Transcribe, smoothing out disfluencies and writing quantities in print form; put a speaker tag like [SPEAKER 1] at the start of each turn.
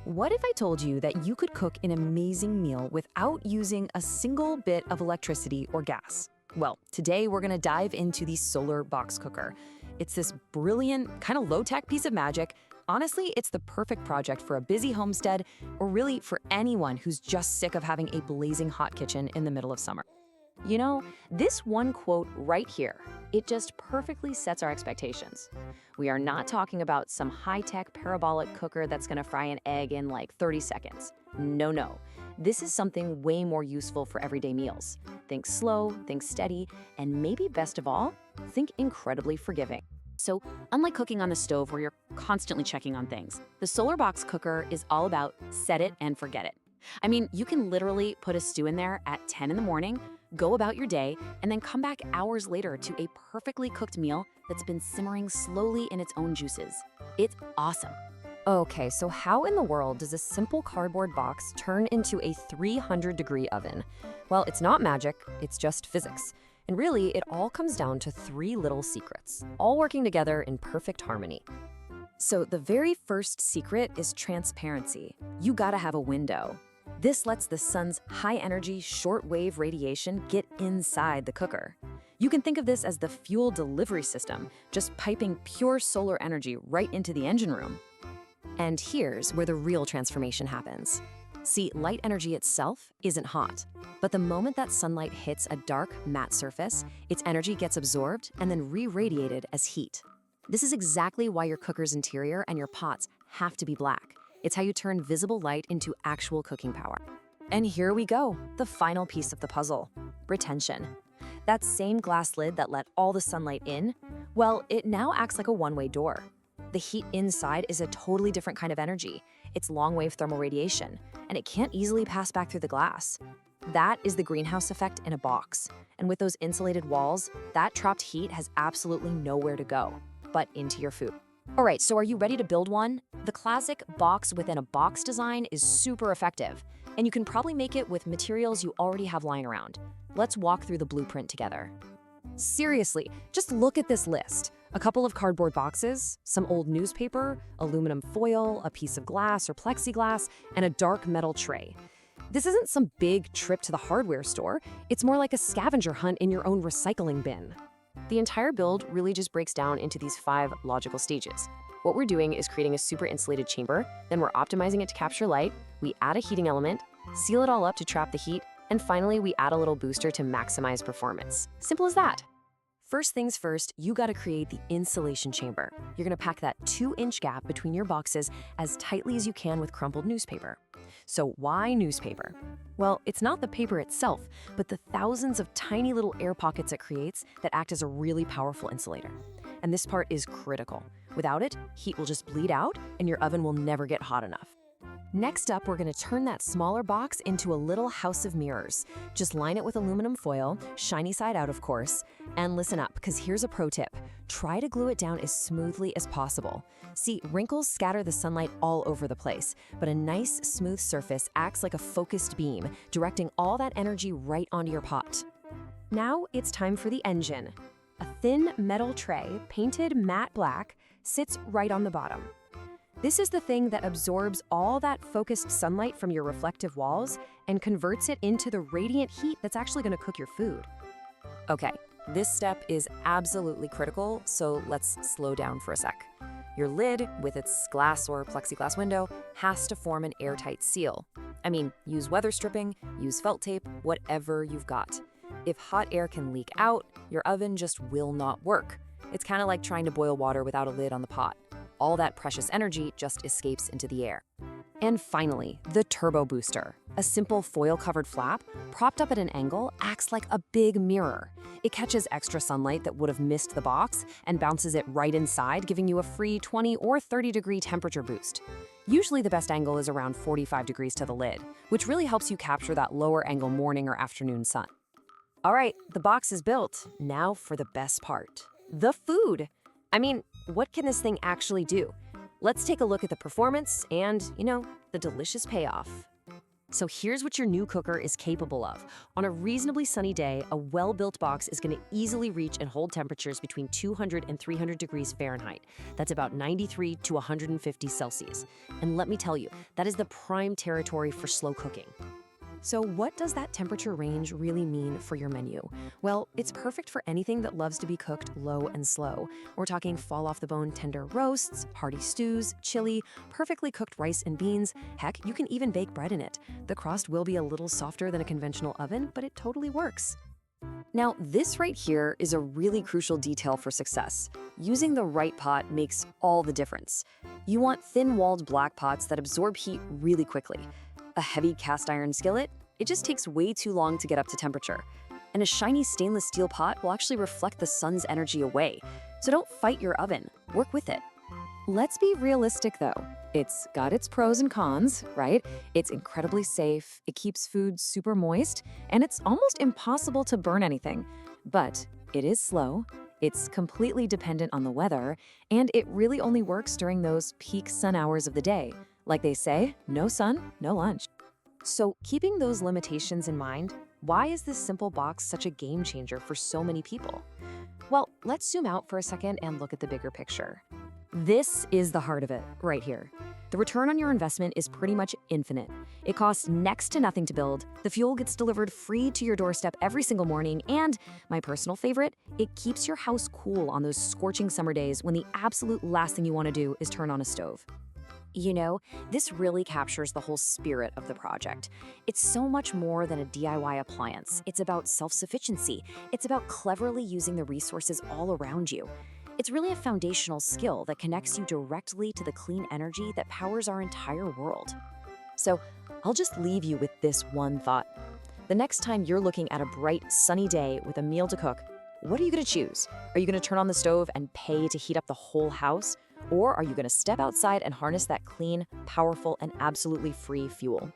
[SPEAKER 1] What if I told you that you could cook an amazing meal without using a single bit of electricity or gas? Well, today we're gonna dive into the solar box cooker. It's this brilliant, kind of low-tech piece of magic. Honestly, it's the perfect project for a busy homestead, or really for anyone who's just sick of having a blazing hot kitchen in the middle of summer. You know, this one quote right here, it just perfectly sets our expectations. We are not talking about some high-tech parabolic cooker that's gonna fry an egg in like 30 seconds. No, no. This is something way more useful for everyday meals. Think slow, think steady, and maybe best of all, think incredibly forgiving. So, unlike cooking on the stove where you're constantly checking on things, the solar box cooker is all about set it and forget it. I mean, you can literally put a stew in there at 10 in the morning, go about your day, and then come back hours later to a perfectly cooked meal that's been simmering slowly in its own juices. It's awesome. Okay, so how in the world does a simple cardboard box turn into a 300-degree oven? Well, it's not magic, it's just physics. And really, it all comes down to three little secrets, all working together in perfect harmony. So the very first secret is transparency. You gotta have a window. This lets the sun's high-energy, shortwave radiation get inside the cooker. You can think of this as the fuel delivery system, just piping pure solar energy right into the engine room. And here's where the real transformation happens. See, light energy itself isn't hot, but the moment that sunlight hits a dark, matte surface, its energy gets absorbed and then re-radiated as heat. This is exactly why your cooker's interior and your pots have to be black. It's how you turn visible light into actual cooking power. And here we go, the final piece of the puzzle, retention. That same glass lid that let all the sunlight in, well, it now acts like a one-way door. The heat inside is a totally different kind of energy. It's long-wave thermal radiation, and it can't easily pass back through the glass. That is the greenhouse effect in a box. And with those insulated walls, that trapped heat has absolutely nowhere to go, but into your food. All right, so are you ready to build one? The classic box within a box design is super effective, and you can probably make it with materials you already have lying around. Let's walk through the blueprint together. Seriously, just look at this list. A couple of cardboard boxes, some old newspaper, aluminum foil, a piece of glass or plexiglass, and a dark metal tray. This isn't some big trip to the hardware store. It's more like a scavenger hunt in your own recycling bin. The entire build really just breaks down into these 5 logical stages. What we're doing is creating a super insulated chamber, then we're optimizing it to capture light, we add a heating element, seal it all up to trap the heat, and finally we add a little booster to maximize performance. Simple as that. First things first, you gotta create the insulation chamber. You're gonna pack that 2-inch gap between your boxes as tightly as you can with crumpled newspaper. So why newspaper? Well, it's not the paper itself, but the thousands of tiny little air pockets it creates that act as a really powerful insulator. And this part is critical. Without it, heat will just bleed out and your oven will never get hot enough. Next up, we're gonna turn that smaller box into a little house of mirrors. Just line it with aluminum foil, shiny side out of course, and listen up, because here's a pro tip. Try to glue it down as smoothly as possible. See, wrinkles scatter the sunlight all over the place, but a nice, smooth surface acts like a focused beam, directing all that energy right onto your pot. Now it's time for the engine. A thin metal tray, painted matte black, sits right on the bottom. This is the thing that absorbs all that focused sunlight from your reflective walls and converts it into the radiant heat that's actually gonna cook your food. Okay, this step is absolutely critical, so let's slow down for a sec. Your lid, with its glass or plexiglass window, has to form an airtight seal. I mean, use weather stripping, use felt tape, whatever you've got. If hot air can leak out, your oven just will not work. It's kind of like trying to boil water without a lid on the pot. All that precious energy just escapes into the air. And finally, the turbo booster. A simple foil-covered flap, propped up at an angle, acts like a big mirror. It catches extra sunlight that would have missed the box and bounces it right inside, giving you a free 20 or 30-degree temperature boost. Usually the best angle is around 45 degrees to the lid, which really helps you capture that lower angle morning or afternoon sun. All right, the box is built. Now for the best part, the food. I mean, what can this thing actually do? Let's take a look at the performance and, the delicious payoff.
[SPEAKER 2] So here's what your new cooker is capable of. On a reasonably sunny day, a well-built box is going to easily reach and hold temperatures between 200 and 300 degrees Fahrenheit. That's about 93 to 150 Celsius. And let me tell you, that is the prime territory for slow cooking.
[SPEAKER 1] So what does that temperature range really mean for your menu? Well, it's perfect for anything that loves to be cooked low and slow. We're talking fall-off-the-bone tender roasts, hearty stews, chili, perfectly cooked rice and beans. Heck, you can even bake bread in it. The crust will be a little softer than a conventional oven, but it totally works. Now, this right here is a really crucial detail for success. Using the right pot makes all the difference. You want thin-walled black pots that absorb heat really quickly. A heavy cast iron skillet, it just takes way too long to get up to temperature. And a shiny stainless steel pot will actually reflect the sun's energy away. So don't fight your oven, work with it. Let's be realistic though. It's got its pros and cons, right? It's incredibly safe, it keeps food super moist, and it's almost impossible to burn anything. But it is slow, it's completely dependent on the weather, and it really only works during those peak sun hours of the day. Like they say, no sun, no lunch. So keeping those limitations in mind, why is this simple box such a game changer for so many people? Well, let's zoom out for a second and look at the bigger picture. This is the heart of it, right here. The return on your investment is pretty much infinite. It costs next to nothing to build, the fuel gets delivered free to your doorstep every single morning, and, my personal favorite, it keeps your house cool on those scorching summer days when the absolute last thing you want to do is turn on a stove. You know, this really captures the whole spirit of the project. It's so much more than a DIY appliance. It's about self-sufficiency. It's about cleverly using the resources all around you. It's really a foundational skill that connects you directly to the clean energy that powers our entire world. So I'll just leave you with this one thought. The next time you're looking at a bright, sunny day with a meal to cook, what are you going to choose? Are you going to turn on the stove and pay to heat up the whole house? Or are you going to step outside and harness that clean, powerful, and absolutely free fuel?